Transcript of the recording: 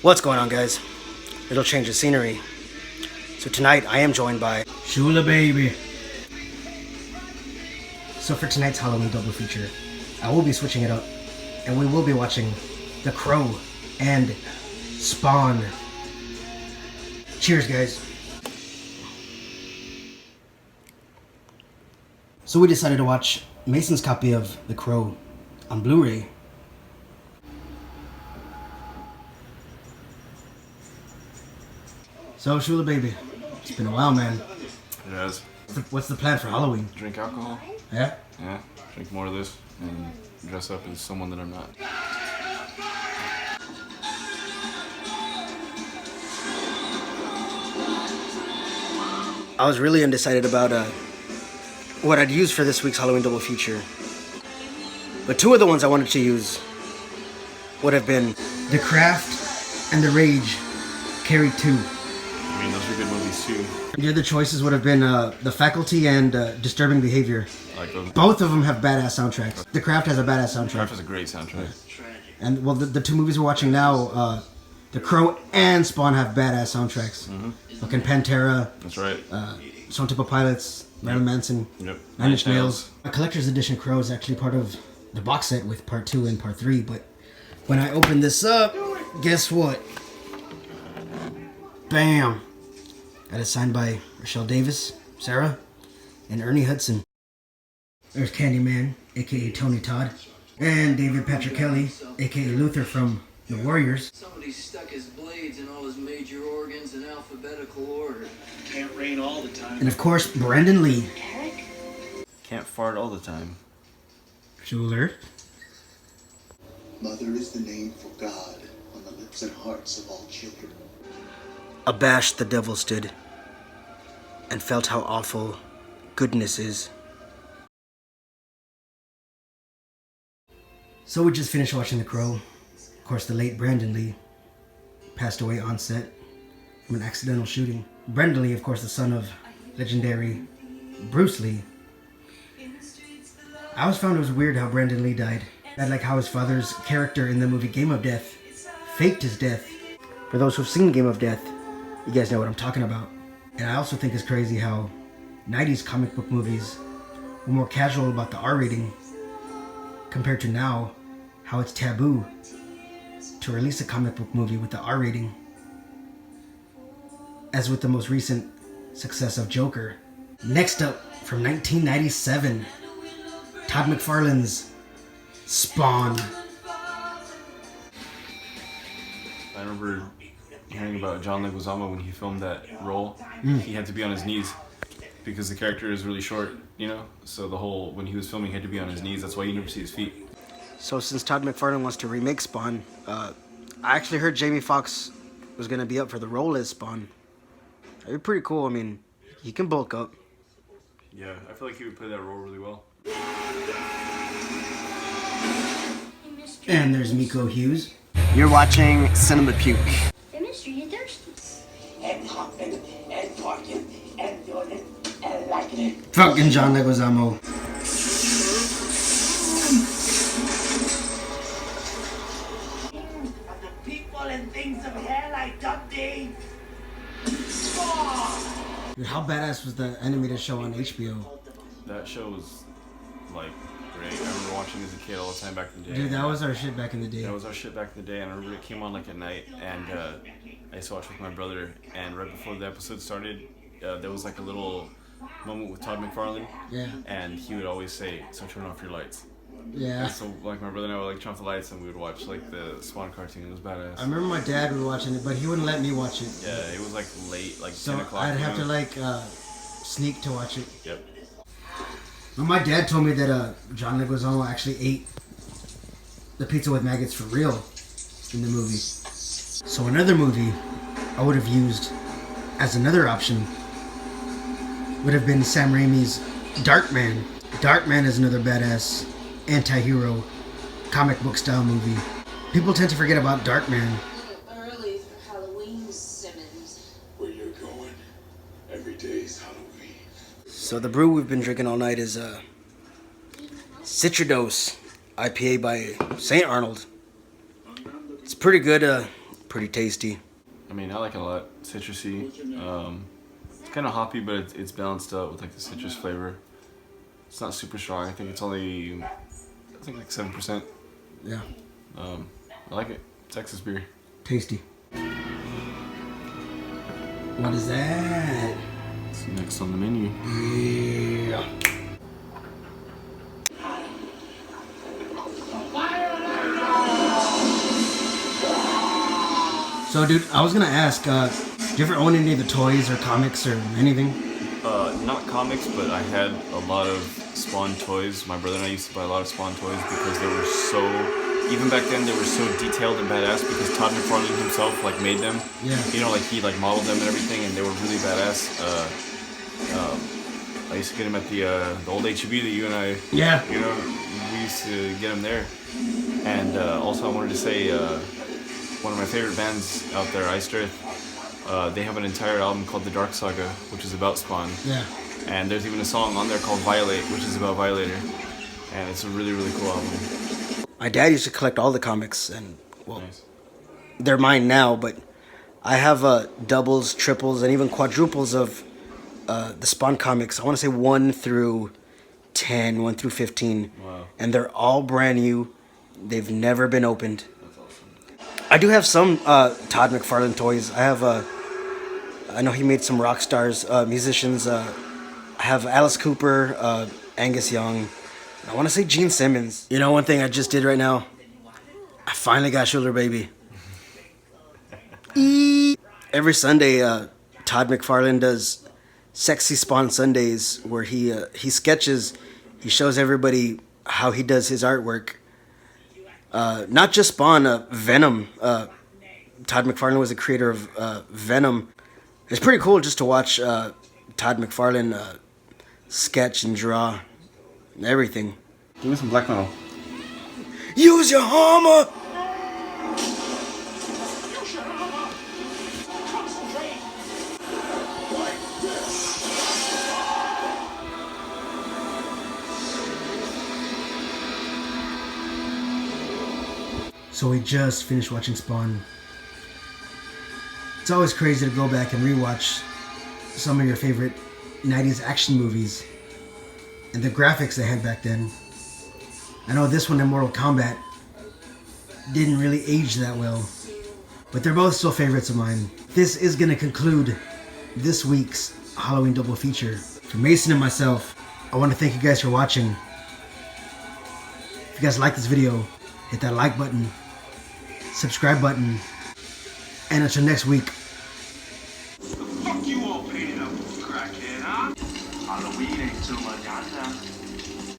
What's going on, guys? It'll change the scenery. So tonight I am joined by Schuller, baby. So for tonight's Halloween double feature, I will be switching it up, and we will be watching The Crow and Spawn. Cheers, guys. So we decided to watch Mason's copy of The Crow on Blu-ray. So Schuller, baby, it's been a while, man. It has. What's the plan for Halloween? Drink alcohol. Yeah? Yeah. Drink more of this and dress up as someone that I'm not. I was really undecided about what I'd use for this week's Halloween double feature. But two of the ones I wanted to use would have been The Craft and The Rage, Carrie 2. I mean, those are good movies too. The other choices would have been The Faculty and Disturbing Behavior. I like those. Both of them have badass soundtracks. The Craft has a badass soundtrack. Craft has a great soundtrack. And well, the two movies we're watching now, The Crow and Spawn have badass soundtracks. Fucking Pantera. That's right. Stone Temple Pilots, Marilyn Manson, Yep. Nine Inch Nails. A collector's edition Crow is actually part of the box set with part 2 and part 3, but when I open this up, guess what? Bam! Got it signed by Rochelle Davis, Sarah, and Ernie Hudson. There's Candyman, aka Tony Todd, and David Patrick Kelly, aka Luther from The Warriors. Somebody stuck his blades in all his major organs in alphabetical order. Can't rain all the time. And of course, Brandon Lee. Can't fart all the time. Schuller. Mother is the name for God on the lips and hearts of all children. Abashed the devil stood, and felt how awful goodness is. So we just finished watching The Crow. Of course, the late Brandon Lee passed away on set from an accidental shooting. Brandon Lee, of course, the son of legendary Bruce Lee. I always found it was weird how Brandon Lee died. I like how his father's character in the movie Game of Death faked his death. For those who've seen Game of Death, you guys know what I'm talking about. And I also think it's crazy how 90s comic book movies were more casual about the R rating compared to now, how it's taboo to release a comic book movie with the R rating. As with the most recent success of Joker. Next up, from 1997, Todd McFarlane's Spawn. I remember hearing about John Leguizamo when he filmed that role. He had to be on his knees because the character is really short, you know? So when he was filming, he had to be on his knees. That's why you never see his feet. So since Todd McFarlane wants to remake Spawn, I actually heard Jamie Foxx was going to be up for the role as Spawn. That'd be pretty cool. I mean, he can bulk up. Yeah, I feel like he would play that role really well. And there's Miko Hughes. You're watching CinemaPuke. Mister, you thirsty? And hopping and parking and doing it and liking it. Fucking John Leguizamo. Of the people and things of hell I dubbed Dave. Dude, how badass was the animated show on HBO? That show was, like, great. I remember watching as a kid all the time back in the day. Dude, that was our shit back in the day. That was our shit back in the day, and I remember it came on like at night, and I used to watch with my brother, and right before the episode started, there was like a little moment with Todd McFarlane, Yeah. and he would always say, "So turn off your lights." Yeah. And so like my brother and I would like turn off the lights, and we would watch like the Spawn cartoon. It was badass. I remember my dad was watching it, but he wouldn't let me watch it. Yeah, it was like late, like So 10 o'clock. I'd you have know? to like sneak to watch it. Yep. But my dad told me that John Leguizamo actually ate the pizza with maggots for real in the movie. So another movie I would have used as another option would have been Sam Raimi's Darkman. Darkman is another badass anti-hero comic book style movie. People tend to forget about Darkman. Early for Halloween, Simmons. Where you're going, every day's Halloween. So the brew we've been drinking all night is Citradose IPA by St. Arnold. It's pretty good. pretty tasty. I mean, I like it a lot. Citrusy. It's kind of hoppy, but it's balanced out with like the citrus flavor. It's not super strong. I think it's only, like 7%. Yeah. I like it. Texas beer. Tasty. What is that? It's next on the menu. Yeah. So, dude, I was gonna ask, do you ever own any of the toys or comics or anything? Not comics, but I had a lot of Spawn toys. My brother and I used to buy a lot of Spawn toys because they were so, even back then, they were so detailed and badass because Todd McFarlane himself like made them. Yeah. You know, like he like modeled them and everything, and they were really badass. I used to get them at the old HEB that you and I, Yeah. you know, we used to get them there. And also, I wanted to say, one of my favorite bands out there, Ice Earth, they have an entire album called The Dark Saga, which is about Spawn. Yeah. And there's even a song on there called Violate, which is about Violator. And it's a really, really cool album. My dad used to collect all the comics, and, well, Nice. they're mine now, but I have doubles, triples, and even quadruples of the Spawn comics. I want to say 1 through 10, 1 through 15. Wow. And they're all brand new. They've never been opened. That's awesome. I do have some Todd McFarlane toys. I have, I know he made some rock stars, musicians. I have Alice Cooper, Angus Young. I want to say Gene Simmons. You know, one thing I just did right now? I finally got Schuller, baby. Every Sunday, Todd McFarlane does Sexy Spawn Sundays, where he sketches, he shows everybody how he does his artwork. Not just Spawn, Venom. Todd McFarlane was the creator of Venom. It's pretty cool just to watch Todd McFarlane sketch and draw and everything. Give me some black metal. Use your hammer! So we just finished watching Spawn. It's always crazy to go back and rewatch some of your favorite 90s action movies and the graphics they had back then. I know this one in Mortal Kombat didn't really age that well, but they're both still favorites of mine. This is going to conclude this week's Halloween double feature. For Mason and myself, I want to thank you guys for watching. If you guys like this video, hit that like button, subscribe button, and until next week. Fuck you all painted up, crackhead, huh? Halloween ain't till mañana.